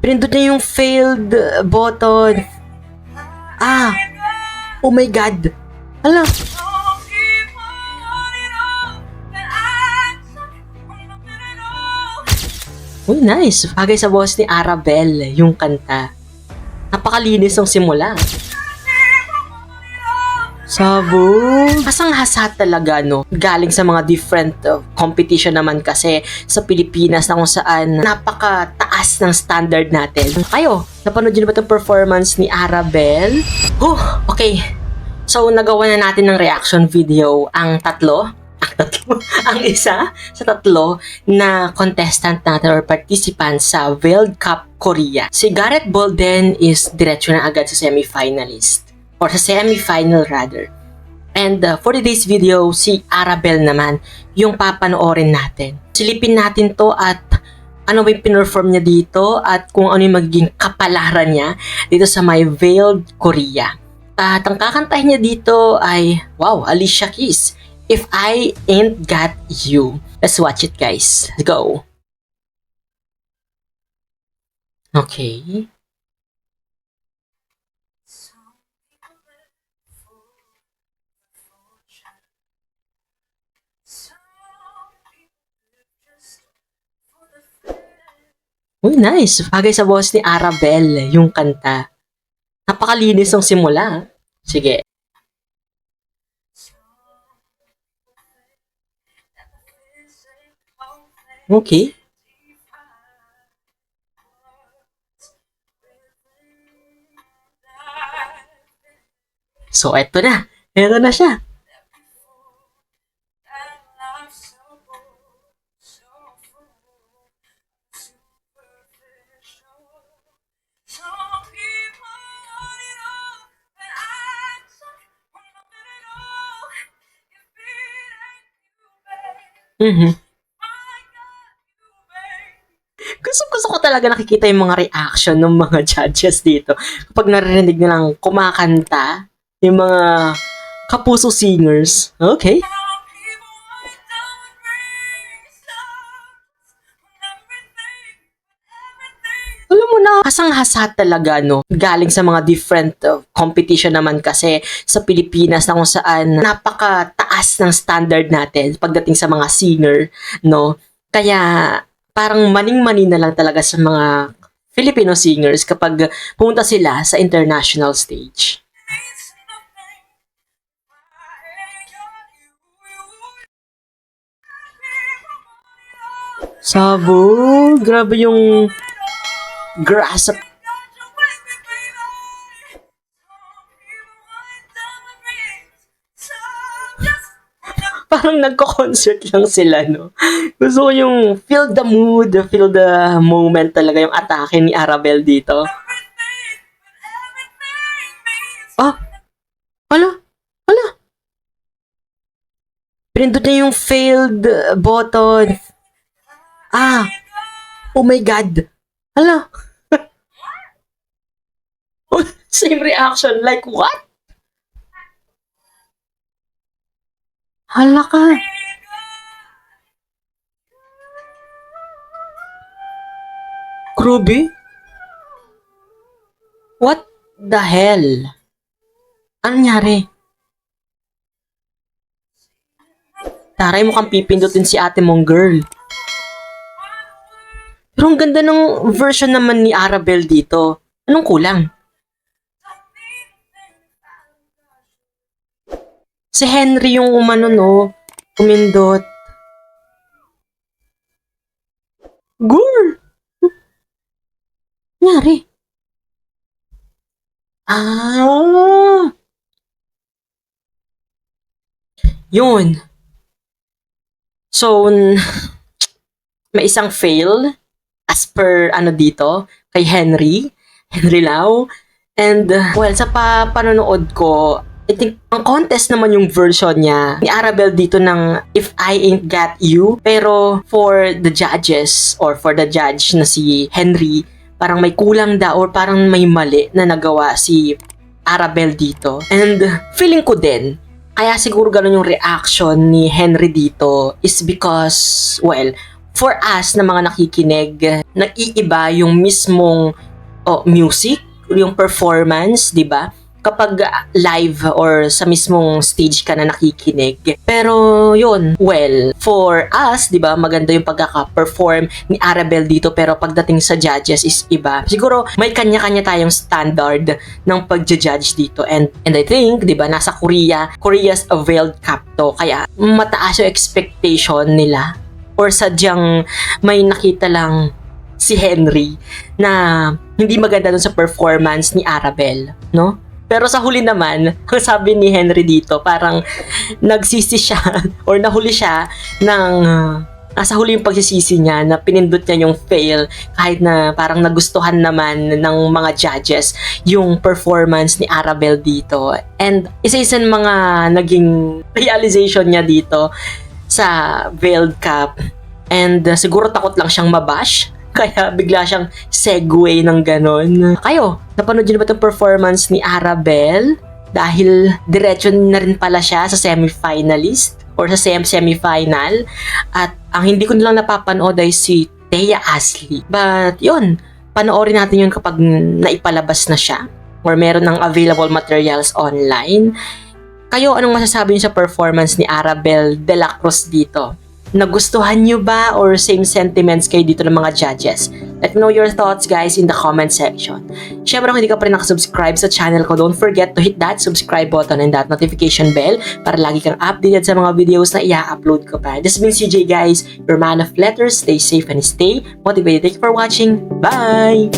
Pinindot niya yung failed button. Ah! Oh my God! Hala! Uy, nice! Bagay sa boss ni Arabel, yung kanta. Napakalinis ng simula. Sabog! Hasang-hasa talaga, no? Galing sa mga different competition naman kasi sa Pilipinas na kung saan napakataas ng standard natin. Kayo, napanood nyo na ba itong performance ni Arabel? Okay. So, nagawa na natin ng reaction video ang ang isa sa tatlo na contestant natin or participant sa World Cup Korea. Si Gareth Bolden is diretso na agad sa semi-finalist. Or sa semi-final rather. And for today's video, si Arabel naman yung papanoorin natin. Silipin natin to at ano ba yung pinerform niya dito at kung ano yung magiging kapalaran niya dito sa My Veiled Korea. At ang kakantahin niya dito ay, wow, Alicia Keys, If I Ain't Got You. Let's watch it, guys. Let's go. Okay. Uy, nice. Bagay sa boss ni Arabel, yung kanta. Napakalinis ng simula. Sige. Okay. So, eto na. Eto na siya. Gusto ko talaga nakikita yung mga reaction ng mga judges dito kapag narinig nilang kumakanta yung mga kapuso singers. Okay. Alam mo na, hasang-hasa talaga, no? Galing sa mga different competition naman kasi sa Pilipinas na kung saan napakataas ng standard natin pagdating sa mga singer, no? Kaya parang maning-mani na lang talaga sa mga Filipino singers kapag pumunta sila sa international stage. Sabog! Grabe yung grass. Parang nagko-concert lang sila, no? Gusto ko yung feel the mood, feel the moment talaga yung atake ni Arabel dito. Ah! Hala! Pinindot niya yung failed button. Ah! Oh my God! Hala! Same reaction, like what? Hala ka! Grabe? What the hell? Ano nangyari? Taray, mukhang pipindutin si ate mong girl. Pero ang ganda ng version naman ni Arabel dito. Anong kulang? Si Henry yung umano, no? Kumindot. Girl! Nangyari? Ah! Yun. So, may isang fail as per ano dito kay Henry Lau. And well, sa panonood ko, I think ang contest naman yung version niya ni Arabel dito ng If I Ain't Got You. Pero for the judges or for the judge na si Henry, parang may kulang daw or parang may mali na nagawa si Arabel dito. And feeling ko din, kaya siguro ganun yung reaction ni Henry dito is because, well, for us na mga nakikinig, nag-iiba yung mismong music, yung performance, di ba? Kapag live or sa mismong stage ka na nakikinig. Pero yun, well, for us, di ba, maganda yung pagkaka-perform ni Arabel dito, pero pagdating sa judges is iba. Siguro may kanya-kanya tayong standard ng pagja-judge dito. And I think, di ba, nasa Korea's a World Cup to, kaya mataas yung expectation nila. Or sadyang may nakita lang si Henry na hindi maganda dun sa performance ni Arabel, no? Pero sa huli naman, ang sabi ni Henry dito, parang nagsisi siya or nahuli siya ng nasa huli yung pagsisisi niya na pinindot niya yung fail kahit na parang nagustuhan naman ng mga judges yung performance ni Arabel dito. And isa-isa mga naging realization niya dito sa World Cup. And siguro takot lang siyang mabash. Kaya bigla siyang segue ng ganon. Kayo, napanood niyo na ba itong performance ni Arabel? Dahil diretso na rin pala siya sa semi-finalist or sa semi-final. At ang hindi ko nilang napapanood ay si Thea Ashley. But yun, panoorin natin yun kapag naipalabas na siya or meron ng available materials online. Kayo, anong masasabi niyo sa performance ni Arabel de la Cruz dito? Nagustuhan nyo ba or same sentiments kayo dito ng mga judges? Let me know your thoughts guys in the comment section. Syempre kung hindi ka pa rin nakasubscribe sa channel ko, don't forget to hit that subscribe button and that notification bell para lagi kang updated sa mga videos na i-upload ko pa. This has been CJ guys, your man of letters. Stay safe and stay motivated. Thank you for watching. Bye!